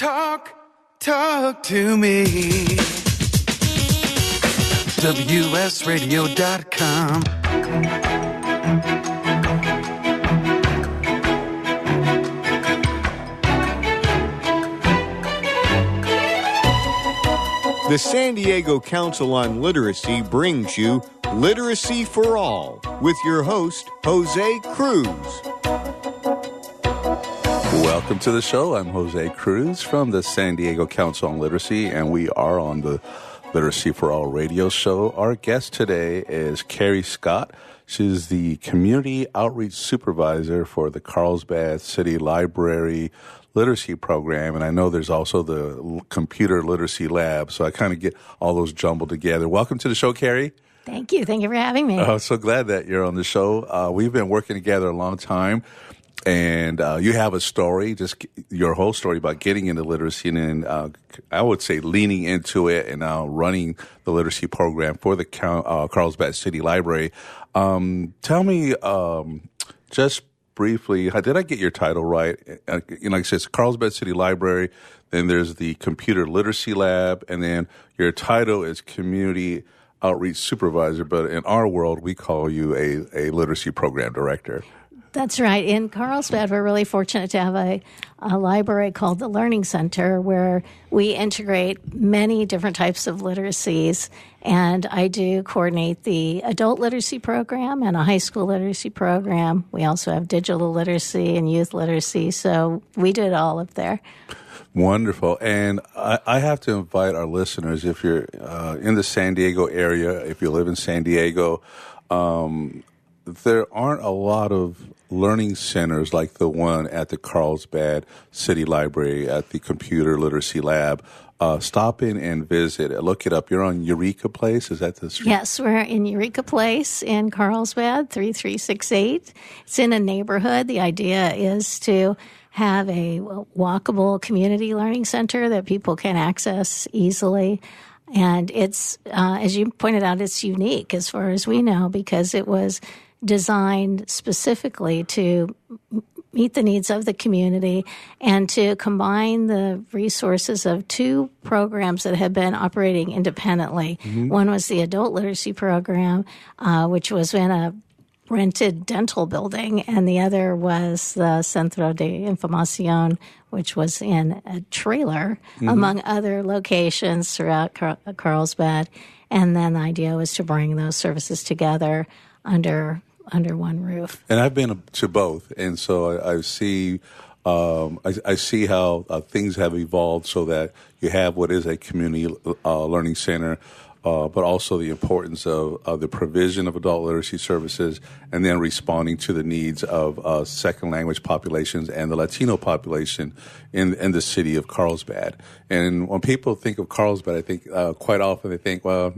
Talk to me. WSRadio.com. The San Diego Council on Literacy brings you Literacy for All with your host, Jose Cruz. Welcome to the show. I'm Jose Cruz from the San Diego Council on Literacy, and we are on the Literacy for All radio show. Our guest today is Carrie Scott. She's the Community Outreach Supervisor for the Carlsbad City Library Literacy Program, and I know there's also the Computer Literacy Lab, so I kind of get all those jumbled together. Welcome to the show, Carrie. Thank you. Thank you for having me. So glad that you're on the show. We've been working together a long time. And you have a story, just your whole story about getting into literacy and I would say leaning into it and now running the literacy program for the Carlsbad City Library. Tell me just briefly, did I get your title right? Like I said, it's Carlsbad City Library, then there's the Computer Literacy Lab, and then your title is Community Outreach Supervisor, but in our world, we call you a literacy program director. That's right. In Carlsbad, we're really fortunate to have a library called the Learning Center where we integrate many different types of literacies. And I do coordinate the adult literacy program and a high school literacy program. We also have digital literacy and youth literacy. So we do it all up there. Wonderful. And I have to invite our listeners, if you're in the San Diego area, if you live in San Diego, there aren't a lot of learning centers like the one at the Carlsbad City Library at the Computer Literacy Lab. Stop in and visit. Look it up. You're on Eureka Place. Is that the street? Yes, we're in Eureka Place in Carlsbad, 3368. It's in a neighborhood. The idea is to have a walkable community learning center that people can access easily. And it's, as you pointed out, it's unique as far as we know because it was designed specifically to meet the needs of the community and to combine the resources of two programs that had been operating independently. Mm-hmm. One was the adult literacy program, which was in a rented dental building, and the other was the Centro de Información, which was in a trailer, among other locations throughout Carlsbad. And then the idea was to bring those services together under one roof. And I've been to both, and so I see I see how things have evolved so that you have what is a community learning center, but also the importance of the provision of adult literacy services and then responding to the needs of second language populations and the Latino population in the city of Carlsbad. And when people think of Carlsbad, I think quite often they think, well,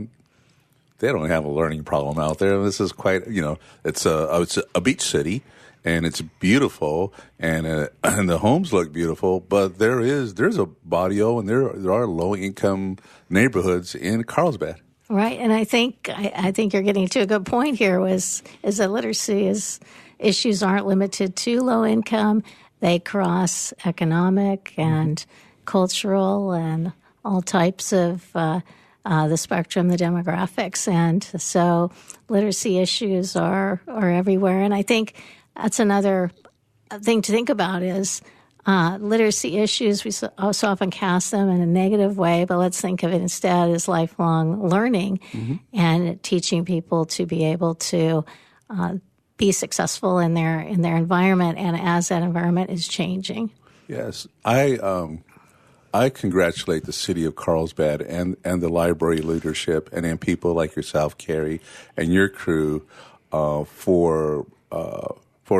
they don't have a learning problem out there. This is quite, it's a beach city, and it's beautiful, and the homes look beautiful. But there's a barrio, and there are low income neighborhoods in Carlsbad. Right, and I think you're getting to a good point here. Is that literacy issues aren't limited to low income; they cross economic and cultural and all types of the spectrum, the demographics. And so literacy issues are everywhere. And I think that's another thing to think about is literacy issues. We so often cast them in a negative way, but let's think of it instead as lifelong learning and teaching people to be able to be successful in their environment and as that environment is changing. Yes. I congratulate the city of Carlsbad and the library leadership and then people like yourself, Carrie, and your crew for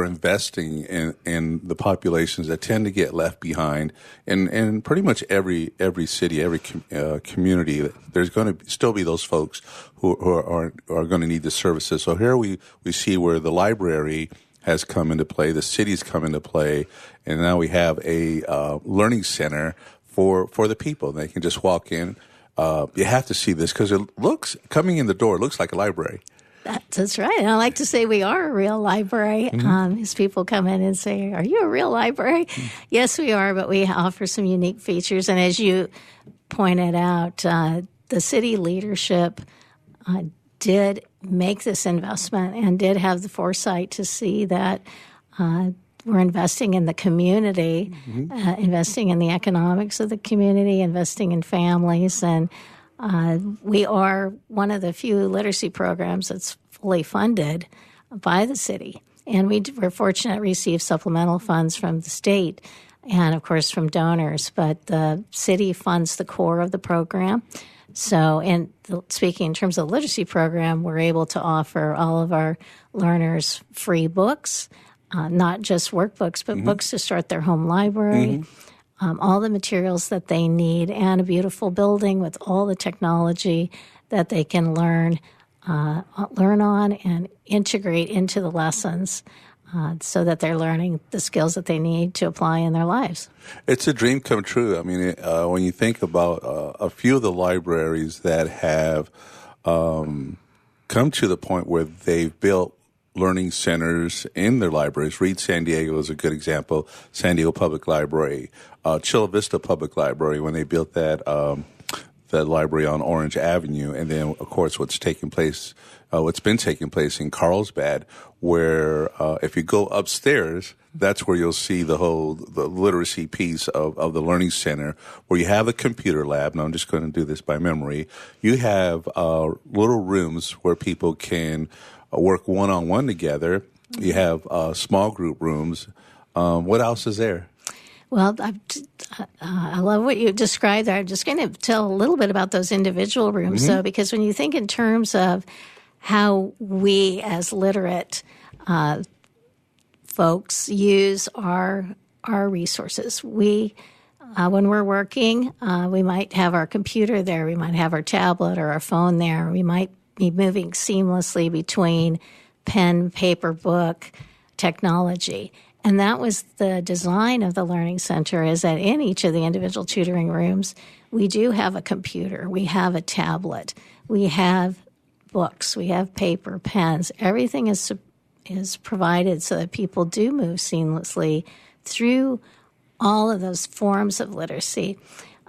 investing in the populations that tend to get left behind. In pretty much every city, every community, there's going to still be those folks who are going to need the services. So here we see where the library has come into play, the city's come into play, and now we have a learning center for the people. They can just walk in. You have to see this because it looks, coming in the door, it looks like a library. But there's a lot of That's right. And I like to say we are a real library. As people come in and say, "Are you a real library?" Yes, we are, but we offer some unique features. And as you pointed out, the city leadership did make this investment and did have the foresight to see that we're investing in the community, investing in the economics of the community, investing in families. And we are one of the few literacy programs that's fully funded by the city. And we're fortunate to receive supplemental funds from the state and, of course, from donors. But the city funds the core of the program. So, speaking in terms of the literacy program, we're able to offer all of our learners free books, not just workbooks, but books to start their home library, all the materials that they need, and a beautiful building with all the technology that they can learn on and integrate into the lessons so that they're learning the skills that they need to apply in their lives. It's a dream come true. I mean, when you think about a few of the libraries that have come to the point where they've built learning centers in their libraries. Reed San Diego is a good example. San Diego Public Library, Chula Vista Public Library, when they built that library on Orange Avenue, and then of course what's been taking place in Carlsbad, where if you go upstairs, that's where you'll see the literacy piece of the learning center, where you have a computer lab. And I'm just going to do this by memory. You have little rooms where people can work one-on-one together. You have small group rooms. What else is there? Well, I love what you described there. I'm just going to tell a little bit about those individual rooms, though, because when you think in terms of how we as literate folks use our resources, when we're working, we might have our computer there, we might have our tablet or our phone there, we might be moving seamlessly between pen, paper, book, technology. And that was the design of the Learning Center, is that in each of the individual tutoring rooms, we do have a computer, we have a tablet, we have books, we have paper, pens. Everything is provided so that people do move seamlessly through all of those forms of literacy.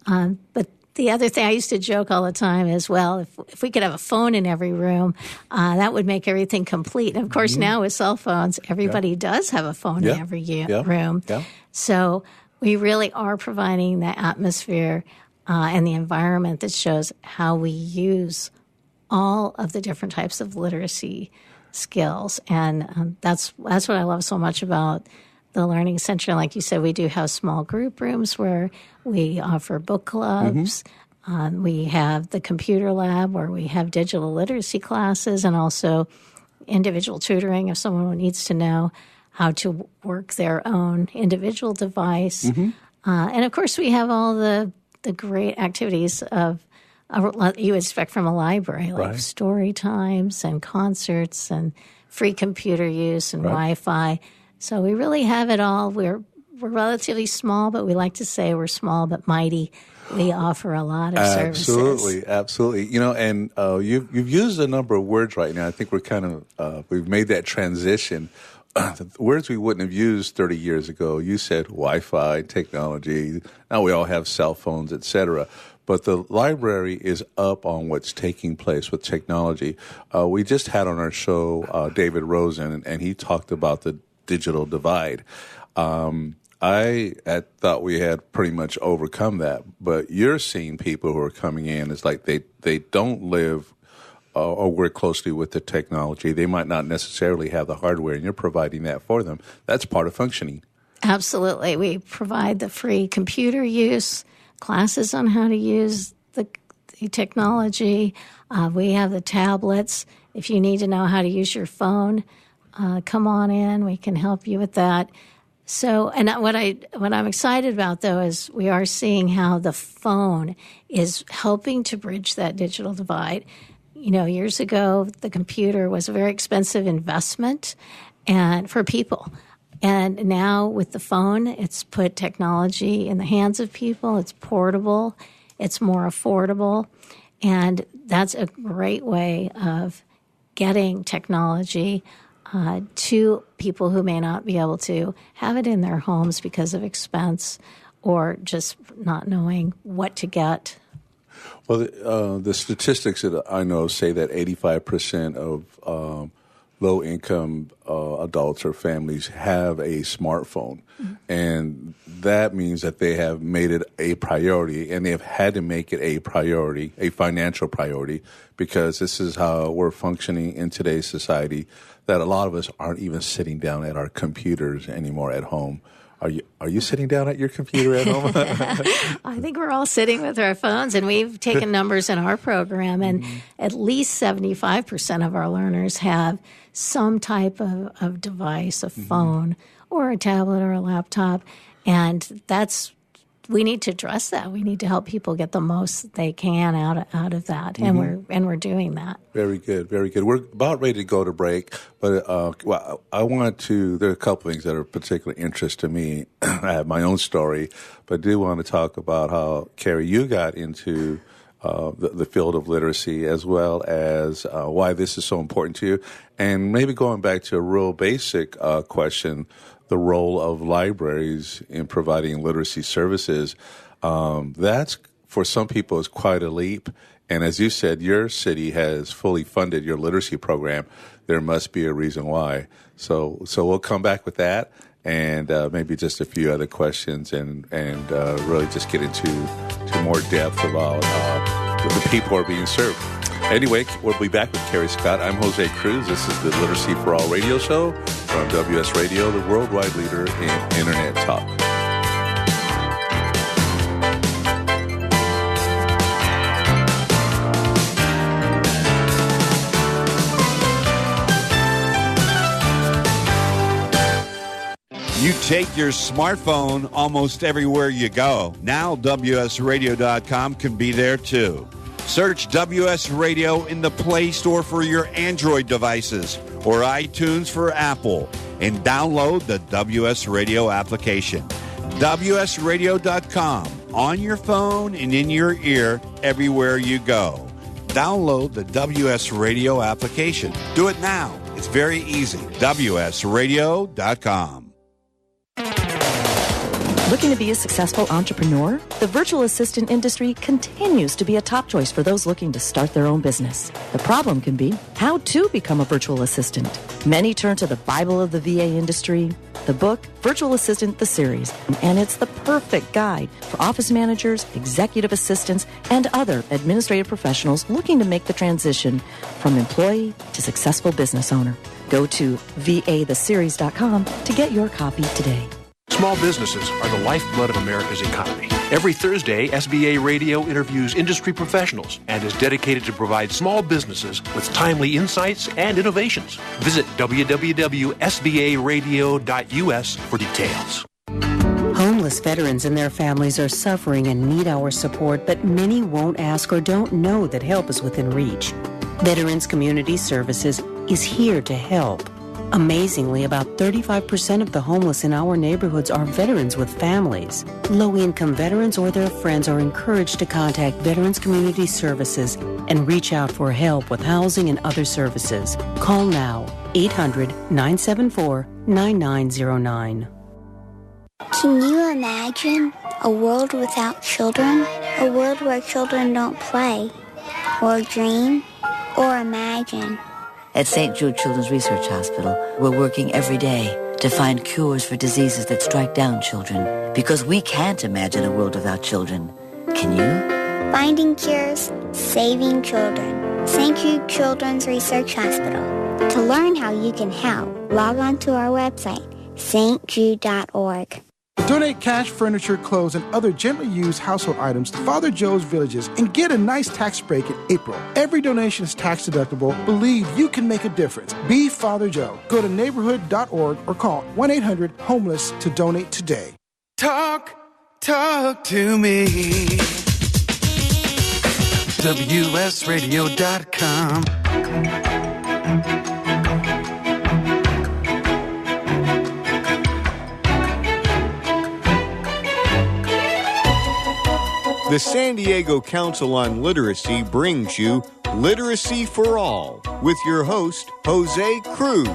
But the other thing I used to joke all the time is, well, if we could have a phone in every room, that would make everything complete. And of course, now with cell phones, everybody does have a phone in every room. Yeah. So we really are providing the atmosphere and the environment that shows how we use all of the different types of literacy skills. And that's what I love so much about the Learning Center. Like you said, we do have small group rooms where we offer book clubs. We have the computer lab where we have digital literacy classes, and also individual tutoring if someone needs to know how to work their own individual device. And of course, we have all the great activities you would expect from a library, like story times and concerts and free computer use and Wi-Fi. So we really have it all. We're relatively small, but we like to say we're small but mighty. We offer a lot of services. Absolutely. You know, and you've used a number of words right now. I think we've made that transition. The words we wouldn't have used 30 years ago. You said Wi-Fi, technology. Now we all have cell phones, et cetera. But the library is up on what's taking place with technology. We just had on our show David Rosen, and he talked about the digital divide. I had thought we had pretty much overcome that, but you're seeing people who are coming in. It's like they don't live or work closely with the technology. They might not necessarily have the hardware, and you're providing that for them. That's part of functioning. Absolutely. We provide the free computer use, classes on how to use the technology. We have the tablets. If you need to know how to use your phone, come on in. We can help you with that. So, and what I'm excited about, though, is we are seeing how the phone is helping to bridge that digital divide. You know, years ago, the computer was a very expensive investment and for people. And now with the phone, it's put technology in the hands of people. It's portable. It's more affordable. And that's a great way of getting technology to people who may not be able to have it in their homes because of expense or just not knowing what to get. Well, the statistics that I know say that 85% of low-income adults or families have a smartphone. Mm-hmm. And that means that they have made it a priority, and they have had to make it a priority, a financial priority, because this is how we're functioning in today's society, that a lot of us aren't even sitting down at our computers anymore at home. Are you sitting down at your computer at home? I think we're all sitting with our phones, and we've taken numbers in our program, and at least 75% of our learners have some type of device, a phone or a tablet or a laptop, and we need to address that. We need to help people get the most they can out of that, and we're doing that. Very good, very good. We're about ready to go to break, but there are a couple things that are of particular interest to me. I have my own story, but I do want to talk about how, Carrie, you got into the field of literacy, as well as why this is so important to you, and maybe going back to a real basic question, the role of libraries in providing literacy services. That's, for some people, is quite a leap. And as you said, your city has fully funded your literacy program. There must be a reason why. So we'll come back with that and maybe just a few other questions and really just get into more depth about the people who are being served. Anyway, we'll be back with Carrie Scott. I'm Jose Cruz. This is the Literacy for All radio show from WS Radio, the worldwide leader in Internet talk. You take your smartphone almost everywhere you go. Now, WSRadio.com can be there too. Search WS Radio in the Play Store for your Android devices or iTunes for Apple, and download the WS Radio application. WSRadio.com, on your phone and in your ear everywhere you go. Download the WS Radio application. Do it now. It's very easy. WSRadio.com. Looking to be a successful entrepreneur? The virtual assistant industry continues to be a top choice for those looking to start their own business. The problem can be how to become a virtual assistant. Many turn to the Bible of the VA industry, the book Virtual Assistant, the series, and it's the perfect guide for office managers, executive assistants, and other administrative professionals looking to make the transition from employee to successful business owner. Go to vatheseries.com to get your copy today. Small businesses are the lifeblood of America's economy. Every Thursday, SBA Radio interviews industry professionals and is dedicated to provide small businesses with timely insights and innovations. Visit www.sbaradio.us for details. Homeless veterans and their families are suffering and need our support, but many won't ask or don't know that help is within reach. Veterans Community Services is here to help. Amazingly, about 35% of the homeless in our neighborhoods are veterans with families. Low-income veterans or their friends are encouraged to contact Veterans Community Services and reach out for help with housing and other services. Call now, 800-974-9909. Can you imagine a world without children? A world where children don't play, or dream, or imagine. At St. Jude Children's Research Hospital, we're working every day to find cures for diseases that strike down children, because we can't imagine a world without children. Can you? Finding cures, saving children. St. Jude Children's Research Hospital. To learn how you can help, log on to our website, stjude.org. Donate cash, furniture, clothes, and other gently used household items to Father Joe's Villages and get a nice tax break in April. Every donation is tax deductible. Believe you can make a difference. Be Father Joe. Go to neighborhood.org or call 1-800-HOMELESS to donate today. Talk to me. WSRadio.com. The San Diego Council on Literacy brings you Literacy for All, with your host, Jose Cruz.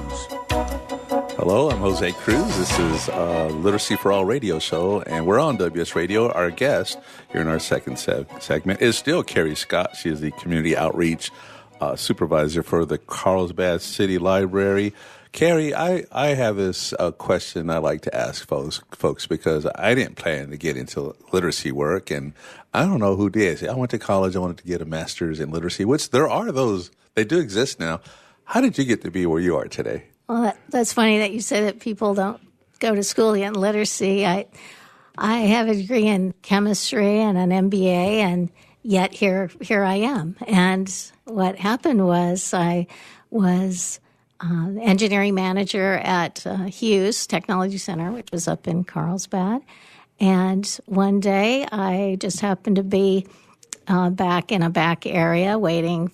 Hello, I'm Jose Cruz. This is Literacy for All radio show, and we're on WS Radio. Our guest here in our second segment is still Carrie Scott. She is the Community Outreach Supervisor for the Carlsbad City Library. Carrie, I have this question I like to ask folks because I didn't plan to get into literacy work, and I don't know who did. I went to college. I wanted to get a master's in literacy, which there are those. They do exist now. How did you get to be where you are today? Well, that's funny that you say that people don't go to school yet in literacy. I have a degree in chemistry and an MBA, and yet here I am. And what happened was I was engineering manager at Hughes Technology Center, which was up in Carlsbad. And one day I just happened to be back in a back area waiting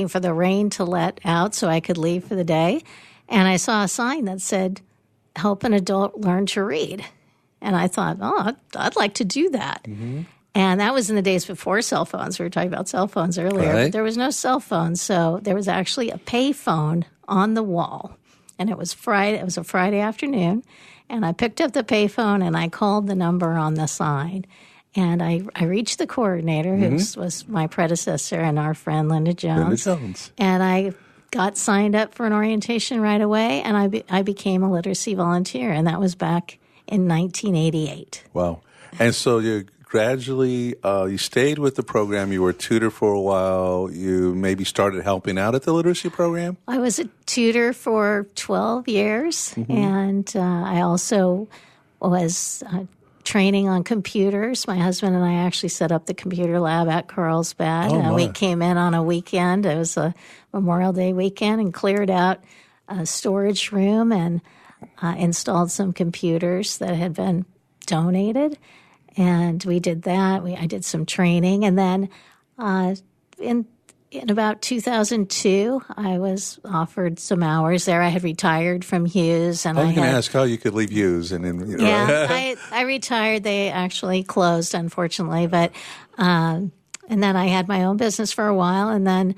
for the rain to let out so I could leave for the day. And I saw a sign that said, "Help an adult learn to read." And I thought, I'd like to do that. Mm-hmm. And that was in the days before cell phones. We were talking about cell phones earlier. Right. But there was no cell phone, so there was actually a pay phone on the wall. And it was Friday. It was a Friday afternoon. And I picked up the pay phone and I called the number on the sign. And I reached the coordinator, who was my predecessor and our friend Linda Jones. And I got signed up for an orientation right away, and I became a literacy volunteer, and that was back in 1988. Wow. And so you gradually, you stayed with the program. You were a tutor for a while. You maybe started helping out at the literacy program? I was a tutor for 12 years, and I also was training on computers. My husband and I actually set up the computer lab at Carlsbad. We came in on a weekend. It was a Memorial Day weekend, and cleared out a storage room and installed some computers that had been donated. And we did that. I did some training. And then in about 2002, I was offered some hours there. I had retired from Hughes. And I was going to ask how you could leave Hughes. And then, I retired. They actually closed, unfortunately. But and then I had my own business for a while. And then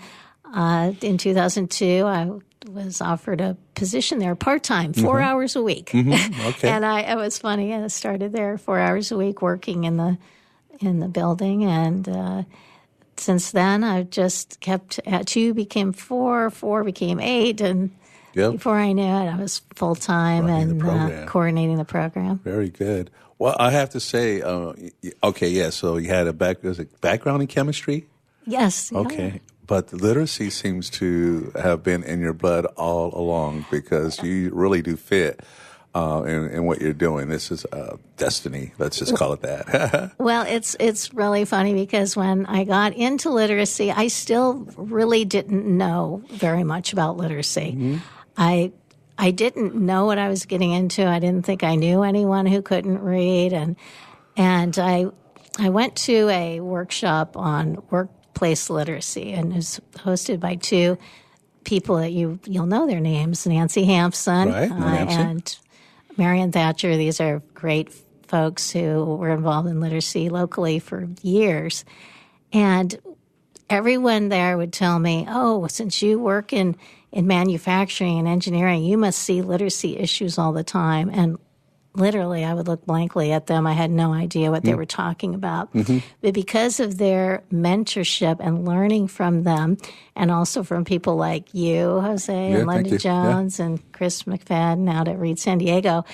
in 2002, I was offered a position there part-time, 4 hours a week. Okay. And it was funny. I started there 4 hours a week working in the building. And since then, I've just kept at 2 became 4 became 8, and before I knew it, I was full-time and coordinating the program. Very good. Well, I have to say, so you had a background in chemistry? Yes. Okay. Yeah. But literacy seems to have been in your blood all along, because you really do fit in what you're doing. This is destiny. Let's just call it that. Well, it's really funny, because when I got into literacy, I still really didn't know very much about literacy. I didn't know what I was getting into. I didn't think I knew anyone who couldn't read, and I went to a workshop on workplace literacy, and it was hosted by 2 people that you'll know their names, Nancy Hampson and Marian Thatcher. These are great folks who were involved in literacy locally for years. And everyone there would tell me, since you work in manufacturing and engineering, you must see literacy issues all the time. And literally, I would look blankly at them. I had no idea what they were talking about. But because of their mentorship and learning from them, and also from people like you, Jose, and Linda Jones, and Chris McFadden out at Reed San Diego,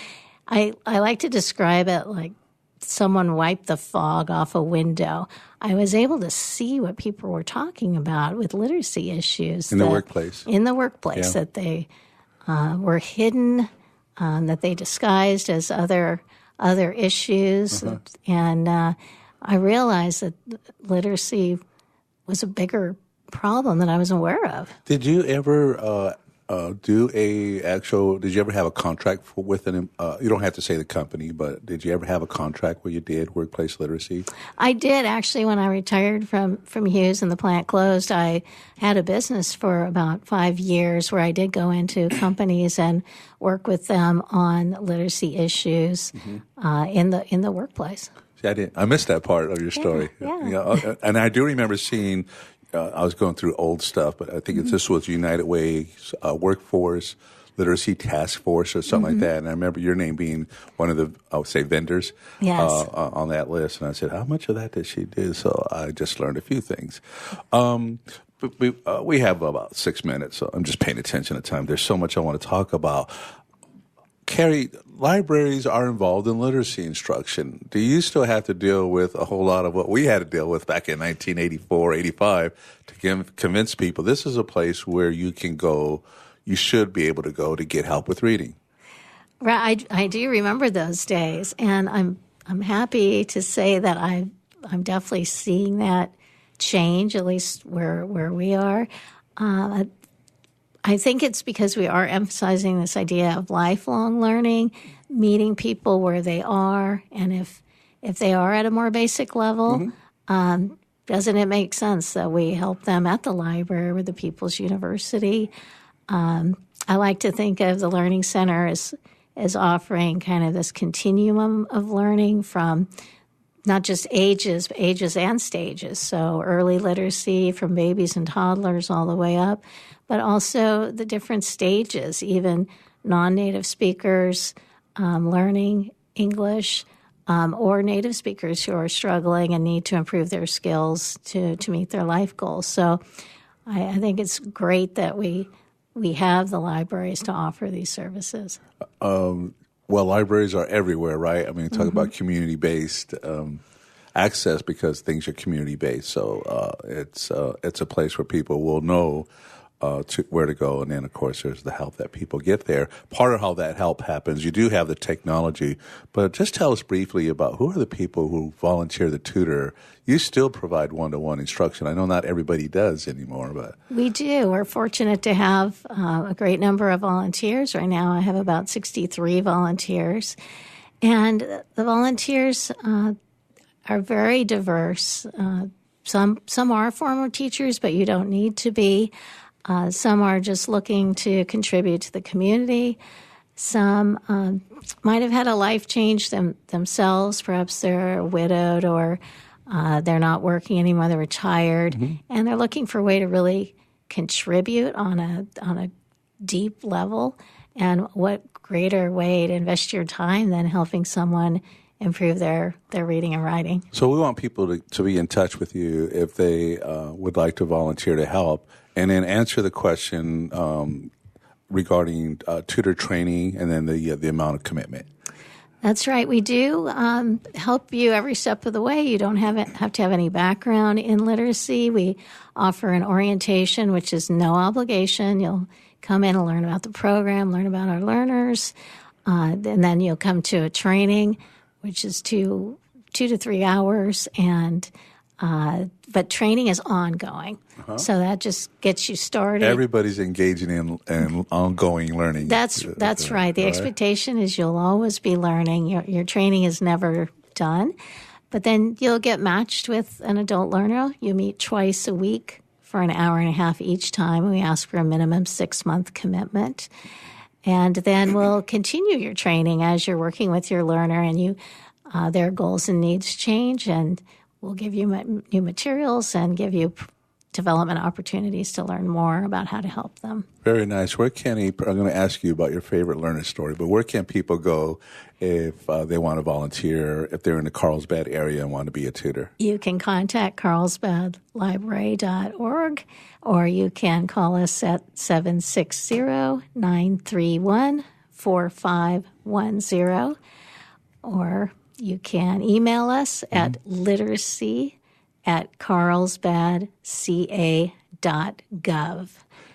I like to describe it like someone wiped the fog off a window. I was able to see what people were talking about with literacy issues. In the workplace. That they were hidden, that they disguised as other issues. And I realized that literacy was a bigger problem that I was aware of. Did you ever did you ever have a contract with an, you don't have to say the company, but did you ever have a contract where you did workplace literacy? I did, actually. When I retired from Hughes and the plant closed, I had a business for about 5 years where I did go into companies and work with them on literacy issues in the workplace. See, I missed that part of your story. Yeah. And I do remember seeing I was going through old stuff, but I think this was United Way's Workforce Literacy Task Force or something like that. And I remember your name being one of the, I would say, vendors on that list. And I said, how much of that did she do? So I just learned a few things. But we have about 6 minutes, so I'm just paying attention to time. There's so much I want to talk about. Carrie, libraries are involved in literacy instruction. Do you still have to deal with a whole lot of what we had to deal with back in 1984, 85 to convince people this is a place where you can go, you should be able to go to get help with reading? Right, I do remember those days, and I'm happy to say that I'm definitely seeing that change, at least where we are. I think it's because we are emphasizing this idea of lifelong learning, meeting people where they are, and if they are at a more basic level, doesn't it make sense that we help them at the library or the People's University? I like to think of the Learning Center as offering kind of this continuum of learning from not just ages and stages, so early literacy from babies and toddlers all the way up, but also the different stages, even non-native speakers learning English or native speakers who are struggling and need to improve their skills to meet their life goals. So I think it's great that we have the libraries to offer these services. Well, libraries are everywhere, right? I mean, talk about community-based access because things are community-based. So it's a place where people will know where to go. And then, of course, there's the help that people get there. Part of how that help happens, you do have the technology, but just tell us briefly about who are the people who volunteer to tutor. You still provide one-to-one instruction. I know not everybody does anymore, but we do. We're fortunate to have a great number of volunteers. Right now I have about 63 volunteers. And the volunteers are very diverse. Some are former teachers, but you don't need to be. Some are just looking to contribute to the community. Some might have had a life change themselves. Perhaps they're widowed or they're not working anymore. They're retired, and they're looking for a way to really contribute on a deep level. And what greater way to invest your time than helping someone improve their reading and writing? So we want people to be in touch with you if they would like to volunteer to help. And then answer the question regarding tutor training and then the amount of commitment. That's right. We do help you every step of the way. You don't have to have any background in literacy. We offer an orientation, which is no obligation. You'll come in and learn about the program, learn about our learners, and then you'll come to a training, which is 2 to 3 hours, and but training is ongoing. So that just gets you started. Everybody's engaging in ongoing learning. That's right. The expectation is you'll always be learning. Your training is never done. But then you'll get matched with an adult learner. You meet twice a week for an hour and a half each time. We ask for a minimum 6-month commitment. And then we'll continue your training as you're working with your learner and their goals and needs change, and we'll give you new materials and give you development opportunities to learn more about how to help them. Very nice. I'm going to ask you about your favorite learner story, but where can people go if they want to volunteer, if they're in the Carlsbad area and want to be a tutor? You can contact carlsbadlibrary.org, or you can call us at 760-931-4510, or you can email us at literacy@carlsbadca.gov.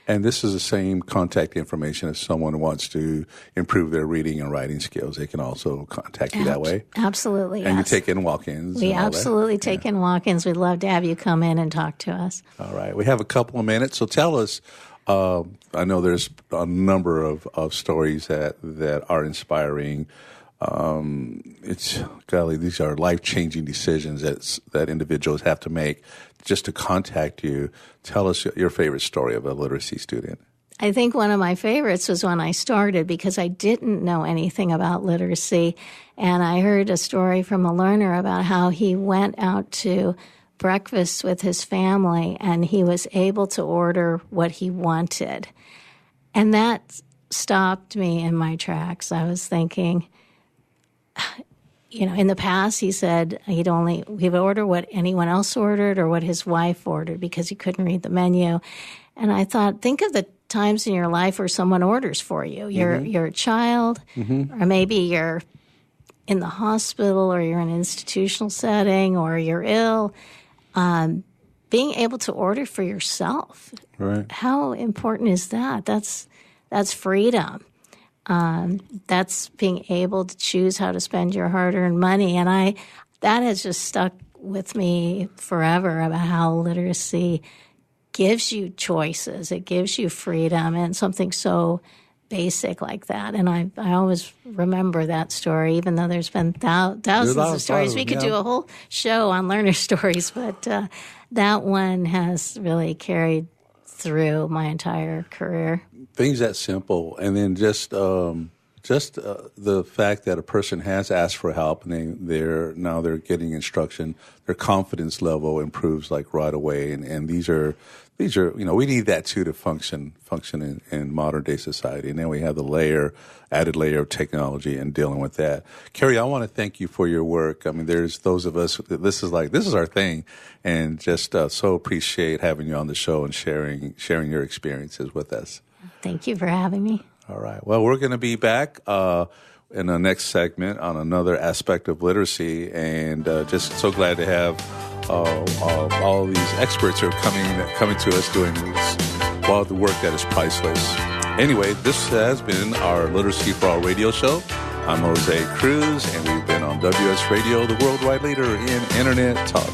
And this is the same contact information if someone wants to improve their reading and writing skills. They can also contact you that way. Absolutely, and yes. You take in walk-ins. We absolutely take in walk-ins. We'd love to have you come in and talk to us. All right. We have a couple of minutes, so tell us. I know there's a number of stories that are inspiring. These are life-changing decisions that individuals have to make just to contact you. Tell us your favorite story of a literacy student. I think one of my favorites was when I started because I didn't know anything about literacy, and I heard a story from a learner about how he went out to breakfast with his family, and he was able to order what he wanted. And that stopped me in my tracks. I was thinking, in the past, he said he would order what anyone else ordered or what his wife ordered because he couldn't read the menu. And I thought, think of the times in your life where someone orders for you. You're a child, or maybe you're in the hospital, or you're in an institutional setting, or you're ill. Being able to order for yourself. Right. How important is that? That's freedom. That's being able to choose how to spend your hard-earned money. And that has just stuck with me forever about how literacy gives you choices. It gives you freedom, and something so basic like that. And I always remember that story, even though there's been thousands of stories. We could do a whole show on learner stories, but that one has really carried through my entire career. Things that simple, and then just the fact that a person has asked for help and they're getting instruction, their confidence level improves like right away, and these are we need that too to function in modern day society. And then we have the added layer of technology and dealing with that. Carrie, I want to thank you for your work. I mean, there's those of us, this is our thing, and just so appreciate having you on the show and sharing your experiences with us. Thank you for having me. All right. Well, we're going to be back in the next segment on another aspect of literacy, and just so glad to have all these experts who are coming to us doing the work that is priceless. Anyway, this has been our Literacy for All radio show. I'm Jose Cruz, and we've been on WS Radio, the worldwide leader in Internet talk.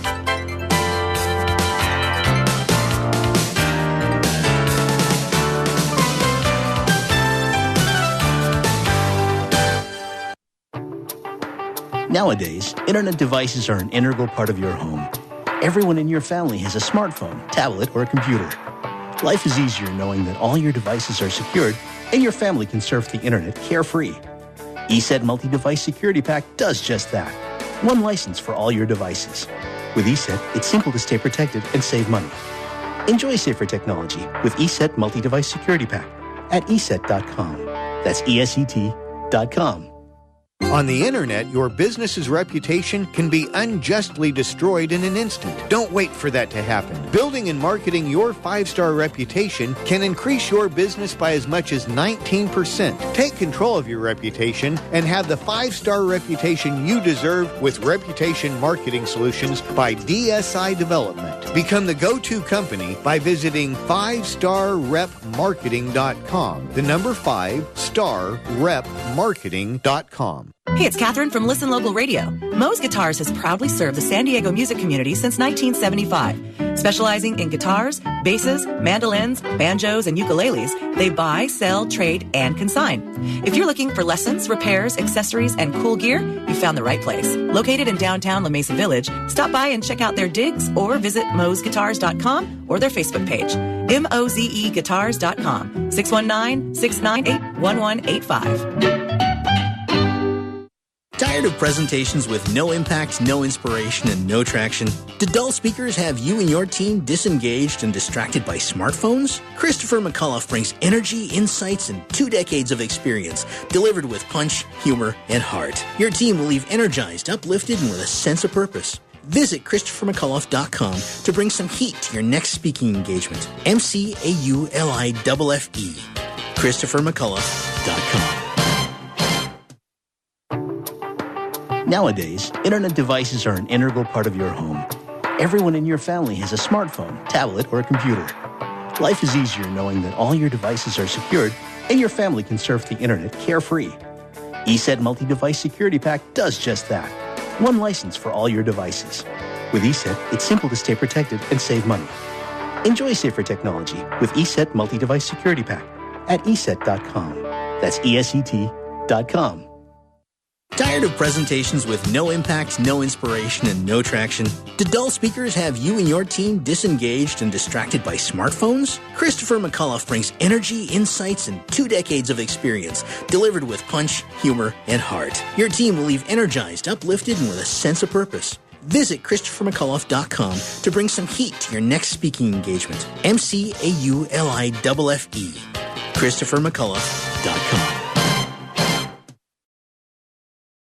Nowadays, internet devices are an integral part of your home. Everyone in your family has a smartphone, tablet, or a computer. Life is easier knowing that all your devices are secured and your family can surf the internet carefree. ESET Multi-Device Security Pack does just that. One license for all your devices. With ESET, it's simple to stay protected and save money. Enjoy safer technology with ESET Multi-Device Security Pack at ESET.com. That's ESET.com. On the internet, your business's reputation can be unjustly destroyed in an instant. Don't wait for that to happen. Building and marketing your 5-star reputation can increase your business by as much as 19%. Take control of your reputation and have the 5-star reputation you deserve with Reputation Marketing Solutions by DSI Development. Become the go-to company by visiting 5starrepmarketing.com. The number 5starrepmarketing.com. Hey, it's Catherine from Listen Local Radio. Moe's Guitars has proudly served the San Diego music community since 1975. Specializing in guitars, basses, mandolins, banjos, and ukuleles, they buy, sell, trade, and consign. If you're looking for lessons, repairs, accessories, and cool gear, you found the right place. Located in downtown La Mesa Village, stop by and check out their digs or visit moesguitars.com or their Facebook page. mozeguitars.com, 619-698-1185. Tired of presentations with no impact, no inspiration, and no traction? Do dull speakers have you and your team disengaged and distracted by smartphones? Christopher McCullough brings energy, insights, and 2 decades of experience, delivered with punch, humor, and heart. Your team will leave energized, uplifted, and with a sense of purpose. Visit ChristopherMcCullough.com to bring some heat to your next speaking engagement. MCAULIFFE. ChristopherMcCullough.com. Nowadays, internet devices are an integral part of your home. Everyone in your family has a smartphone, tablet, or a computer. Life is easier knowing that all your devices are secured and your family can surf the internet carefree. ESET Multi-Device Security Pack does just that. One license for all your devices. With ESET, it's simple to stay protected and save money. Enjoy safer technology with ESET Multi-Device Security Pack at ESET.com. That's ESET.com. Tired of presentations with no impact, no inspiration, and no traction? Do dull speakers have you and your team disengaged and distracted by smartphones? Christopher McCullough brings energy, insights, and 2 decades of experience, delivered with punch, humor, and heart. Your team will leave energized, uplifted, and with a sense of purpose. Visit ChristopherMcAuliffe.com to bring some heat to your next speaking engagement. MCAULIFFE. ChristopherMcAuliffe.com.